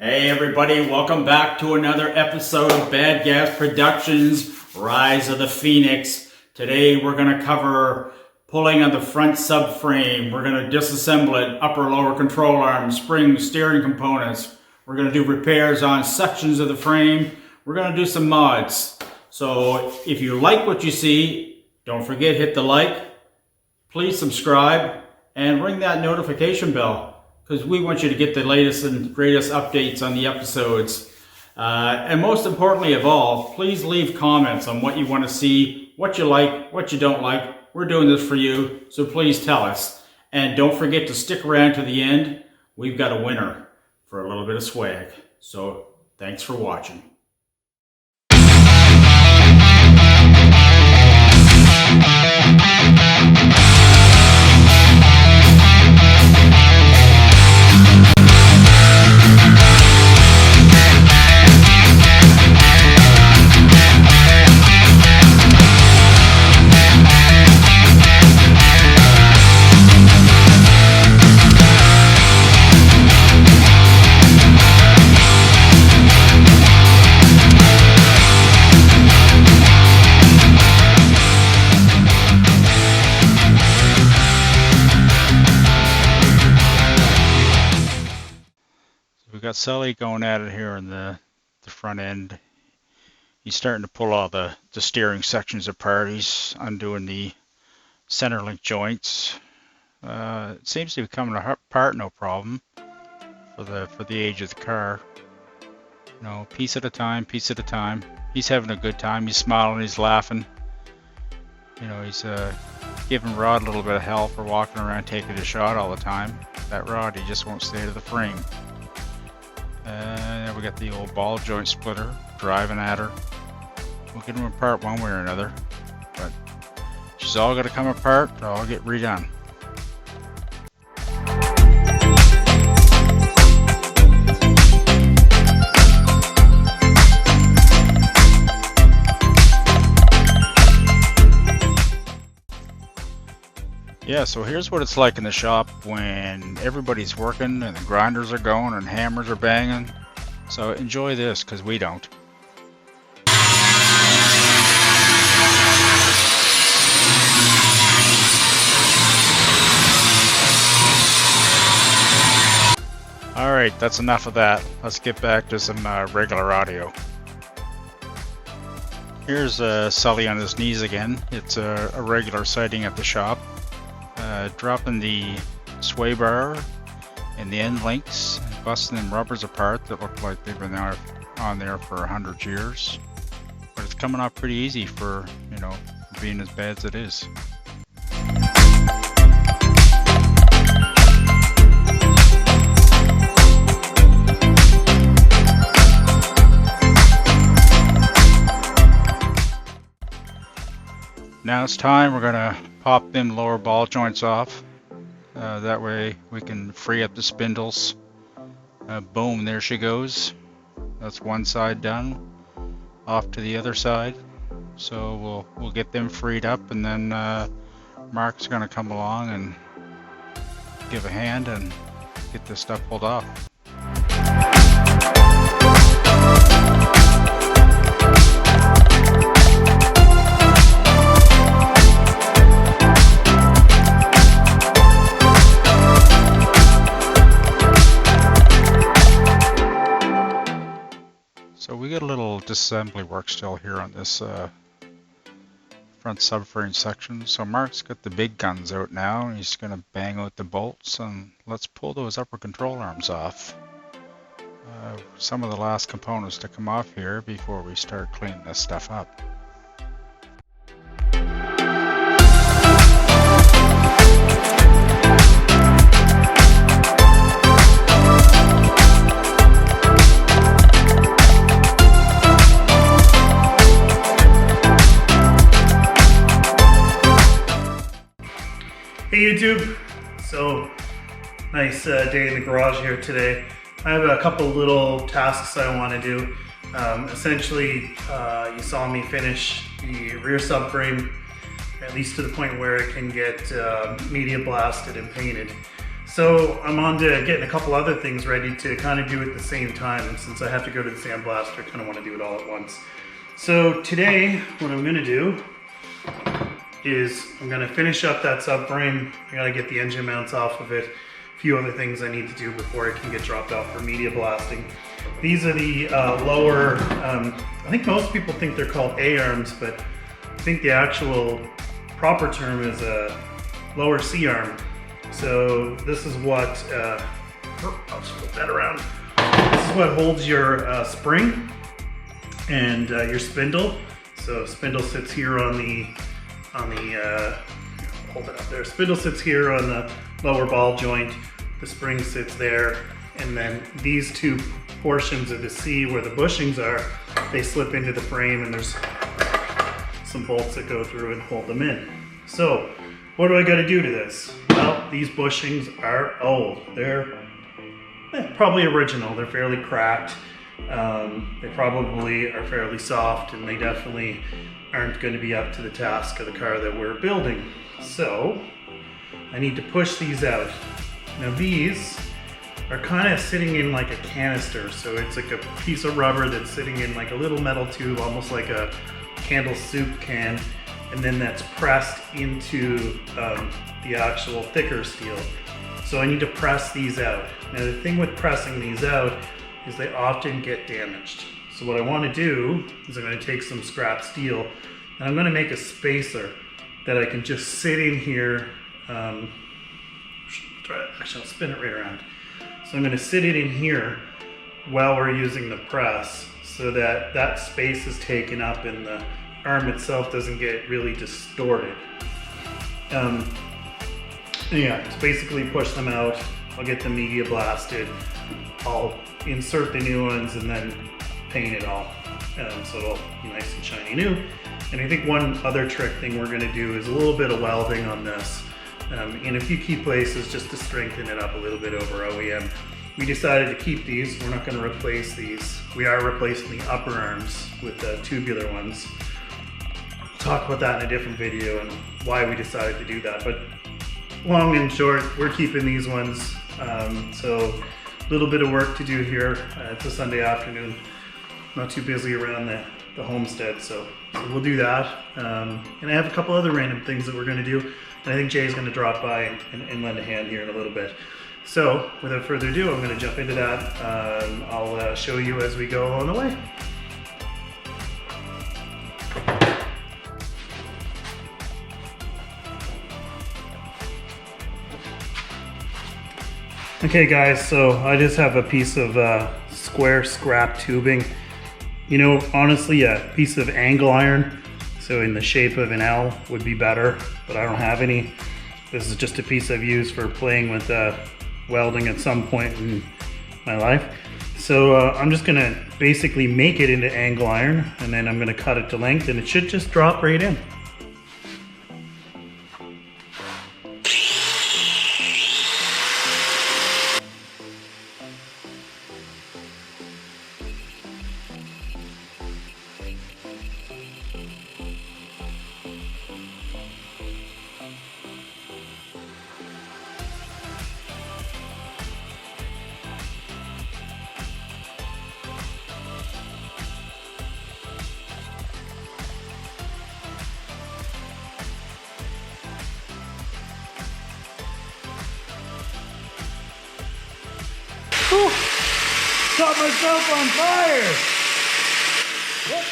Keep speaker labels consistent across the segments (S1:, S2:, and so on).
S1: Hey everybody, welcome back to another episode of Bad Gas Productions, Rise of the Phoenix. Today we're going to cover pulling on the front subframe. We're going to disassemble it, upper lower control arms, springs, steering components. We're going to do repairs on sections of the frame. We're going to do some mods. So if you like what you see, don't forget hit the like, please subscribe, and ring that notification bell, because we want you to get the latest and greatest updates on the episodes. And most importantly of all, please leave comments on what you want to see, what you like, what you don't like. We're doing this for you, so please tell us. And don't forget to stick around to the end. We've got a winner for a little bit of swag. So thanks for watching. We've got Sully going at it here in the front end. He's starting to pull all the steering sections apart. He's undoing the center link joints. It seems to be coming apart no problem for the age of the car. You know, piece at a time, piece at a time. He's having a good time. He's smiling, he's laughing. You know, he's giving Rod a little bit of hell for walking around taking a shot all the time. That Rod, he just won't stay to the frame. And we got the old ball joint splitter driving at her. We'll get them apart one way or another, but she's all got to come apart or I'll get redone. Yeah, so here's what it's like in the shop when everybody's working and the grinders are going and hammers are banging. So enjoy this, because we don't. Alright, that's enough of that. Let's get back to some regular audio. Here's Sully on his knees again. It's a regular sighting at the shop. Dropping the sway bar and the end links, busting them rubbers apart that look like they've been on there for 100 years. But it's coming off pretty easy for, you know, being as bad as it is. Now it's time, we're gonna pop them lower ball joints off. That way we can free up the spindles. Boom, there she goes. That's one side done. Off to the other side. So we'll get them freed up, and then Mark's gonna come along and give a hand and get this stuff pulled off. So we got a little disassembly work still here on this front subframe section. So Mark's got the big guns out now, and he's going to bang out the bolts, and let's pull those upper control arms off. Some of the last components to come off here before we start cleaning this stuff up.
S2: Hey YouTube, so nice day in the garage here today. I have a couple little tasks I want to do. Essentially, you saw me finish the rear subframe, at least to the point where it can get media blasted and painted. So I'm on to getting a couple other things ready to kind of do at the same time. And since I have to go to the sandblaster, I kind of want to do it all at once. So today, what I'm going to do is I'm going to finish up that subframe. I got to get the engine mounts off of it. A few other things I need to do before it can get dropped off for media blasting. These are the lower, I think most people think they're called A-arms, but I think the actual proper term is a lower C-arm. So this is what, I'll just flip that around. This is what holds your spring and your spindle. So spindle sits here on the hold it up there. Spindle sits here on the lower ball joint. The spring sits there, and then these two portions of the C where the bushings are, they slip into the frame, and there's some bolts that go through and hold them in. So what do I got to do to this? Well, these bushings are old. They're probably original. They're fairly cracked. They probably are fairly soft, and they definitely aren't going to be up to the task of the car that we're building. So I need to push these out. Now these are kind of sitting in like a canister. So it's like a piece of rubber that's sitting in like a little metal tube, almost like a candle soup can. And then that's pressed into the actual thicker steel. So I need to press these out. Now the thing with pressing these out is they often get damaged. So what I want to do is I'm going to take some scrap steel and I'm going to make a spacer that I can just sit in here. Actually, I'll spin it right around. So I'm going to sit it in here while we're using the press so that that space is taken up and the arm itself doesn't get really distorted. Yeah, so basically push them out. I'll get the media blasted. I'll insert the new ones and then paint it all. So it'll be nice and shiny new. And I think one other trick thing we're going to do is a little bit of welding on this in a few key places just to strengthen it up a little bit over OEM. We decided to keep these. We're not going to replace these. We are replacing the upper arms with the tubular ones. We'll talk about that in a different video and why we decided to do that. But long and short, we're keeping these ones. So a little bit of work to do here. It's a Sunday afternoon. Not too busy around the homestead, so we'll do that. And I have a couple other random things that we're going to do. And I think Jay's going to drop by and lend a hand here in a little bit. So without further ado, I'm going to jump into that. I'll show you as we go along the way. Okay guys, so I just have a piece of square scrap tubing. You know, honestly, a piece of angle iron, so in the shape of an L would be better, but I don't have any. This is just a piece I've used for playing with welding at some point in my life. So I'm just gonna basically make it into angle iron, and then I'm gonna cut it to length, and it should just drop right in. Whew. Caught myself on fire! What?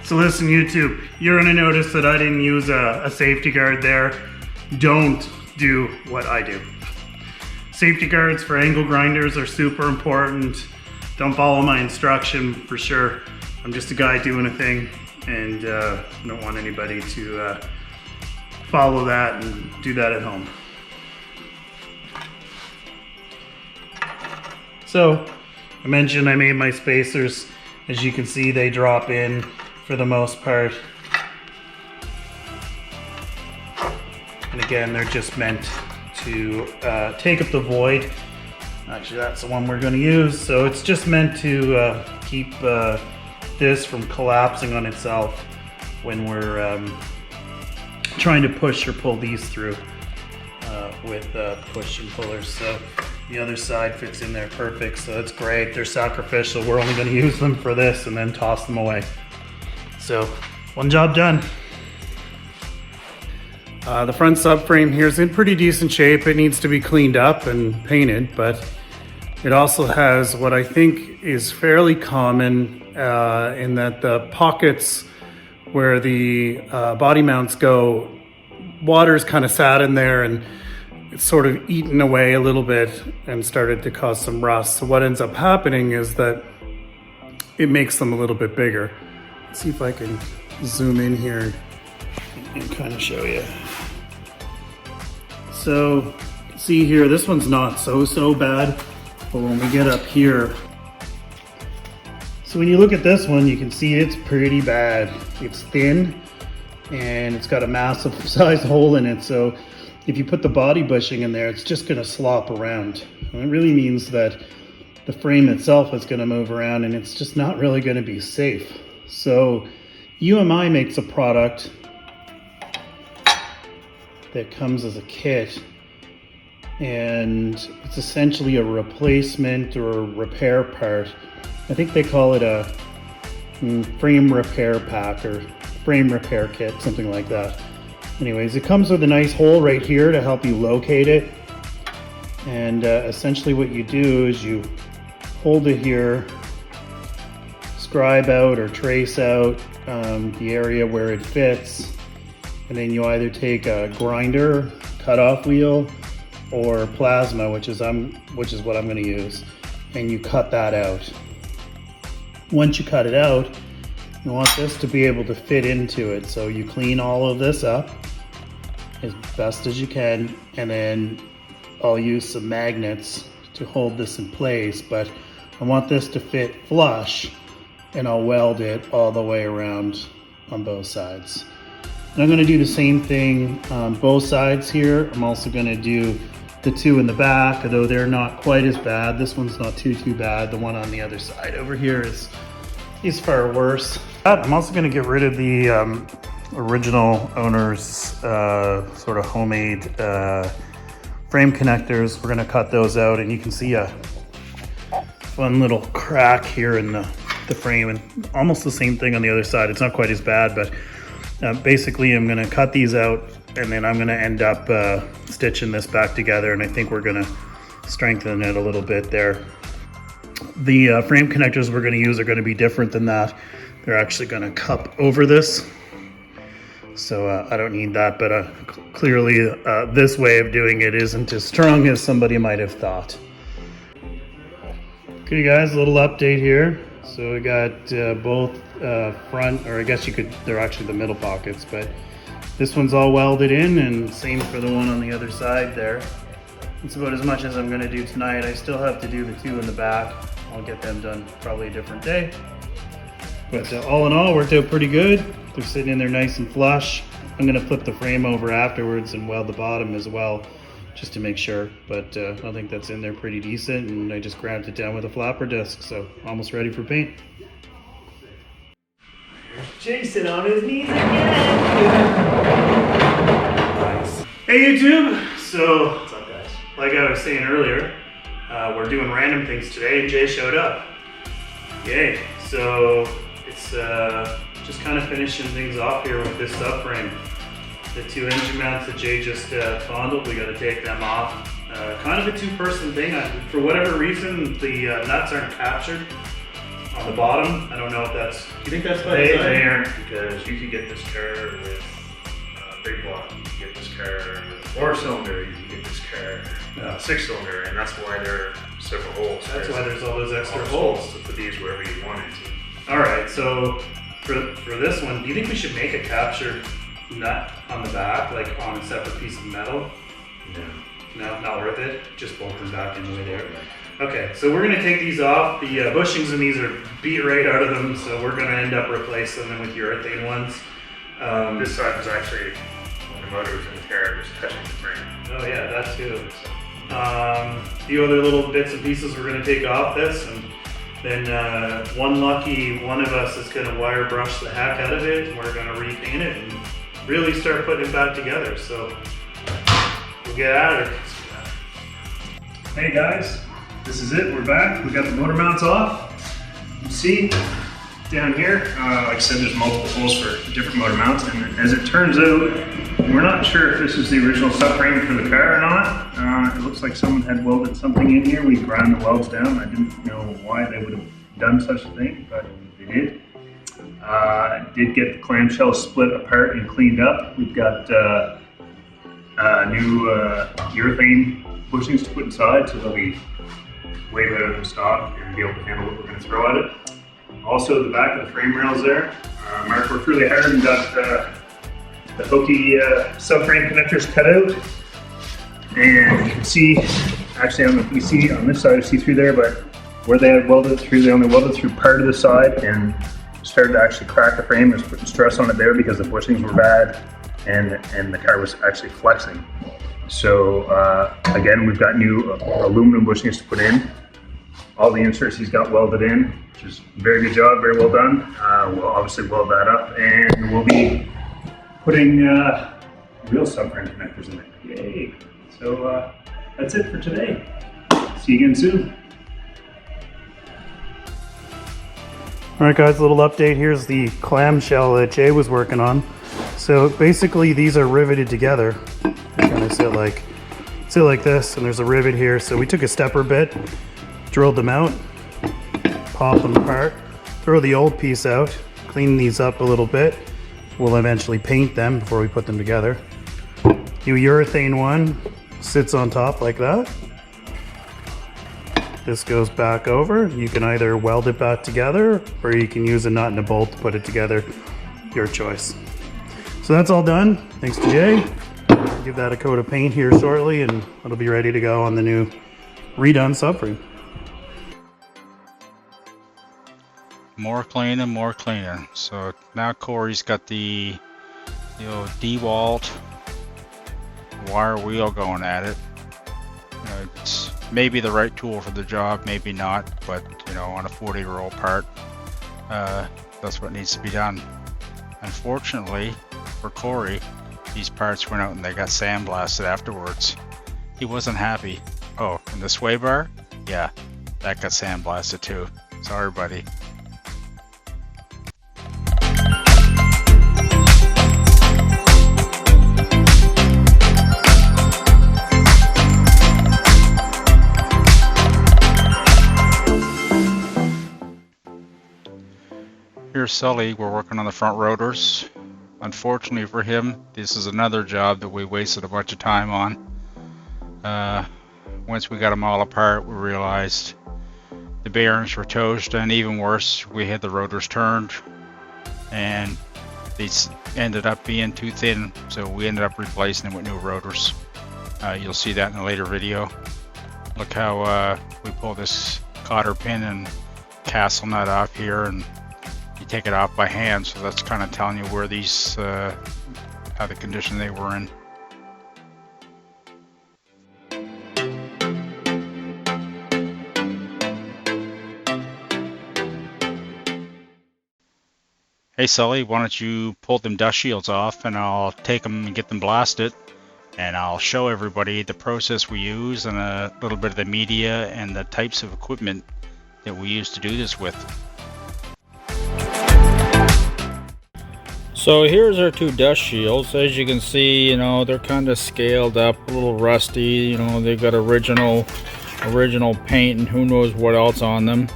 S2: So listen, YouTube, you're gonna notice that I didn't use a safety guard there. Don't do what I do. Safety guards for angle grinders are super important. Don't follow my instruction for sure. I'm just a guy doing a thing, and I don't want anybody to follow that and do that at home. So I mentioned I made my spacers. As you can see, they drop in for the most part. And again, they're just meant to take up the void. Actually, that's the one we're going to use. So it's just meant to keep this from collapsing on itself when we're trying to push or pull these through with push and pullers. So the other side fits in there perfect, so that's great. They're sacrificial. We're only going to use them for this and then toss them away. So one job done. The front subframe here is in pretty decent shape. It needs to be cleaned up and painted, but it also has what I think is fairly common in that the pockets where the body mounts go, water's kind of sat in there and it's sort of eaten away a little bit and started to cause some rust. So what ends up happening is that it makes them a little bit bigger. Let's see if I can zoom in here and kind of show you. So see here, this one's not so bad, but when we get up here, so when you look at this one, you can see it's pretty bad. It's thin and it's got a massive size hole in it. So if you put the body bushing in there, it's just going to slop around. And it really means that the frame itself is going to move around and it's just not really going to be safe. So UMI makes a product that comes as a kit, and it's essentially a replacement or a repair part. I think they call it a frame repair pack or frame repair kit, something like that. Anyways, it comes with a nice hole right here to help you locate it. And essentially what you do is you hold it here, scribe out or trace out the area where it fits, and then you either take a grinder, cutoff wheel, or plasma, which is what I'm going to use, and you cut that out. Once you cut it out, you want this to be able to fit into it. So you clean all of this up as best as you can, and then I'll use some magnets to hold this in place, but I want this to fit flush, and I'll weld it all the way around on both sides. And I'm going to do the same thing on both sides here. I'm also going to do the two in the back, although they're not quite as bad. This one's not too bad. The one on the other side over here is far worse. I'm also going to get rid of the original owner's sort of homemade frame connectors. We're going to cut those out, and you can see a fun little crack here in the frame, and almost the same thing on the other side. It's not quite as bad, but basically I'm going to cut these out, and then I'm going to end up stitching this back together, and I think we're going to strengthen it a little bit there. The frame connectors we're going to use are going to be different than that. They're actually going to cup over this, so I don't need that, but clearly this way of doing it isn't as strong as somebody might have thought. Okay guys, a little update here. So we got both front, or I guess they're actually the middle pockets, but this one's all welded in, and same for the one on the other side there. It's about as much as I'm going to do tonight. I still have to do the two in the back. I'll get them done probably a different day. But all in all, worked out pretty good. They're sitting in there nice and flush. I'm going to flip the frame over afterwards and weld the bottom as well, just to make sure. But I think that's in there pretty decent, and I just grabbed it down with a flapper disc, so almost ready for paint.
S3: Jason on his knees again.
S2: Nice. Hey YouTube! So,
S3: What's up, guys?
S2: like I was saying earlier, we're doing random things today, and Jay showed up. Yay! So it's just kind of finishing things off here with this subframe. The two engine mounts that Jay just fondled, we got to take them off. Kind of a two-person thing. For whatever reason, the nuts aren't captured on the bottom. I don't know if that's. Do you think that's by design?
S4: They aren't, because you could get this car with big block, you could get this car with 4-cylinder, you could get this car 6-cylinder, and that's why there are several holes.
S2: That's why there's all those extra holes.
S4: to put these wherever you wanted to.
S2: All right, so for this one, do you think we should make a capture nut on the back, like on a separate piece of metal? No, not worth it. Just bolt them back in the way there. Okay, so we're gonna take these off. The bushings in these are beat right out of them, so we're gonna end up replacing them with urethane ones.
S4: This side was actually when the motor was in the tear, it was touching the frame.
S2: Oh yeah, that too. A few other little bits and pieces we're gonna take off this, and then one lucky one of us is gonna wire brush the heck out of it, and we're gonna repaint it and really start putting it back together. So we'll get at it.
S4: Hey guys, this is it. We're back. We got the motor mounts off. You see down here, like I said, there's multiple holes for different motor mounts, and as it turns out, we're not sure if this is the original subframe for the car or not. It looks like someone had welded something in here. We ground the welds down. I didn't know why they would have done such a thing, but they did. Did get the clamshell split apart and cleaned up. We've got new urethane bushings to put inside, so they'll be way better than stock and be able to handle what we're going to throw at it. Also, the back of the frame rails there. Mark worked really hard and got the hokey subframe connectors cut out. And you can see, actually, I don't know if you see on this side, see through there, but where they had welded through, they only welded through part of the side and started to actually crack the frame. It was putting stress on it there because the bushings were bad and the car was actually flexing. So again, we've got new aluminum bushings to put in. All the inserts he's got welded in, which is a very good job, very well done. We'll obviously weld that up, and we'll be putting real subframe connectors in it. Yay! So that's it for today. See you again soon.
S2: All right, guys, a little update. Here's the clamshell that Jay was working on. So basically, these are riveted together. They kind of sit like this, and there's a rivet here. So we took a stepper bit, drilled them out, pop them apart, throw the old piece out, clean these up a little bit. We'll eventually paint them before we put them together. New urethane one sits on top like that. This goes back over. You can either weld it back together or you can use a nut and a bolt to put it together. Your choice. So that's all done. Thanks to Jay. I'll give that a coat of paint here shortly and it'll be ready to go on the new redone subframe.
S5: More cleaning. So now Corey's got the old DeWalt wire wheel going at it. It's maybe the right tool for the job, maybe not, but on a 40-year-old part, that's what needs to be done. Unfortunately for Corey, these parts went out and they got sandblasted afterwards. He wasn't happy. Oh, and the sway bar? Yeah, that got sandblasted too. Sorry, buddy. Here's Sully. We're working on the front rotors. Unfortunately for him, this is another job that we wasted a bunch of time on. Once we got them all apart, we realized the bearings were toast, and even worse, we had the rotors turned and these ended up being too thin, so we ended up replacing them with new rotors. You'll see that in a later video. Look how we pull this cotter pin and castle nut off here, and you take it off by hand, so that's kind of telling you where these, how the condition they were in. Hey Sully, why don't you pull them dust shields off and I'll take them and get them blasted, and I'll show everybody the process we use and a little bit of the media and the types of equipment that we use to do this with.
S1: So here's our two dust shields. As you can see, they're kind of scaled up, a little rusty. They've got original paint and who knows what else on them.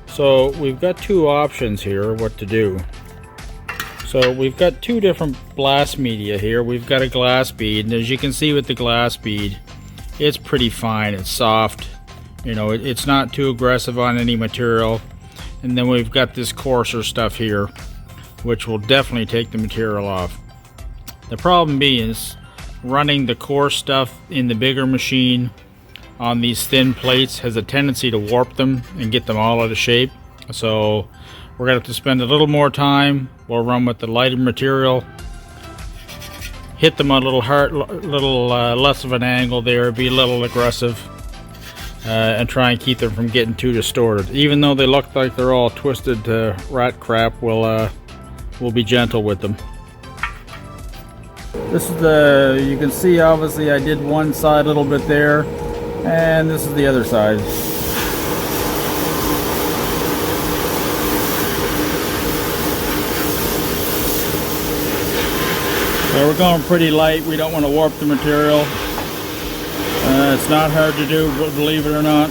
S1: So we've got two options here what to do. So we've got two different blast media here. We've got a glass bead, and as you can see with the glass bead, it's pretty fine. It's soft. It's not too aggressive on any material. And then we've got this coarser stuff here. which will definitely take the material off. The problem being is running the core stuff in the bigger machine on these thin plates has a tendency to warp them and get them all out of shape. So we're going to have to spend a little more time. We'll run with the lighter material, hit them a little hard, less of an angle there, be a little aggressive, and try and keep them from getting too distorted. Even though they look like they're all twisted to rat crap, we'll be gentle with them. This is you can see obviously I did one side a little bit there, and this is the other side. So we're going pretty light. We don't want to warp the material. It's not hard to do, believe it or not.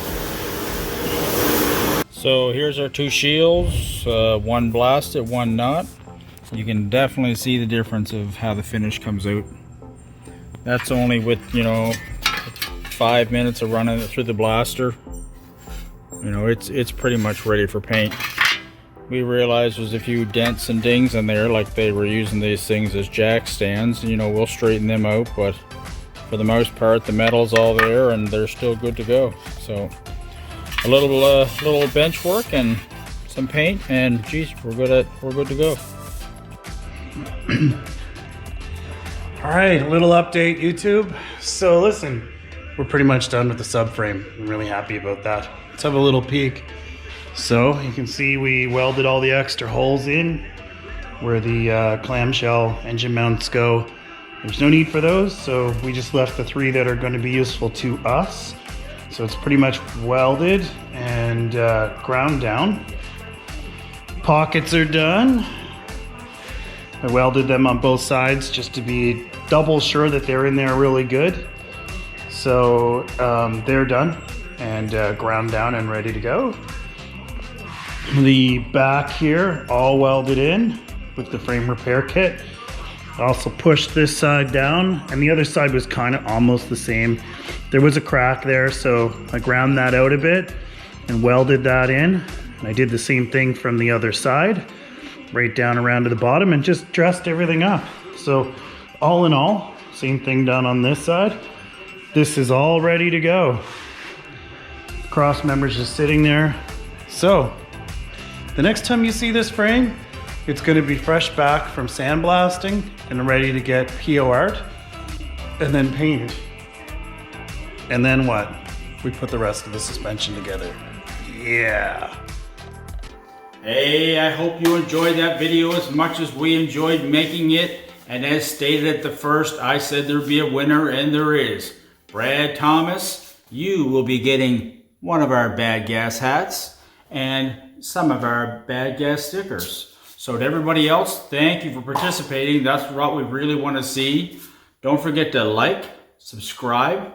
S1: So here's our two shields, one blasted, one not. You can definitely see the difference of how the finish comes out. That's only with, 5 minutes of running it through the blaster. It's pretty much ready for paint. We realized there's a few dents and dings in there, like they were using these things as jack stands. We'll straighten them out, but for the most part the metal's all there and they're still good to go. So a little bench work and some paint, and geez, we're good to go.
S2: All right, a little update, YouTube. So listen, we're pretty much done with the subframe. I'm really happy about that. Let's have a little peek. So you can see we welded all the extra holes in where the clamshell engine mounts go. There's no need for those, so we just left the 3 that are going to be useful to us. So it's pretty much welded and ground down. Pockets are done. I welded them on both sides just to be double sure that they're in there really good. So they're done and ground down and ready to go. The back here all welded in with the frame repair kit. I also pushed this side down, and the other side was kind of almost the same. There was a crack there, so I ground that out a bit and welded that in. And I did the same thing from the other side, right down around to the bottom, and just dressed everything up. So all in all, same thing done on this side. This is all ready to go. Cross member's just sitting there. So the next time you see this frame, it's going to be fresh back from sandblasting and ready to get POR'd and then painted. And then what? We put the rest of the suspension together. Yeah.
S1: Hey, I hope you enjoyed that video as much as we enjoyed making it. And as stated at the first, I said there'd be a winner, and there is. Brad Thomas, you will be getting one of our Bad Gas hats and some of our Bad Gas stickers. So to everybody else, thank you for participating. That's what we really want to see. Don't forget to like, subscribe,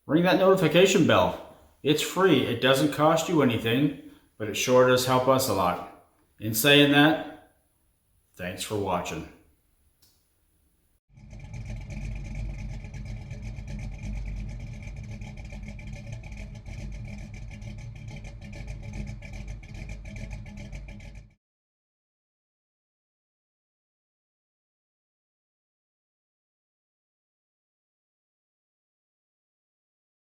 S1: ring that notification bell. It's free. It doesn't cost you anything, but it sure does help us a lot. In saying that, thanks for watching.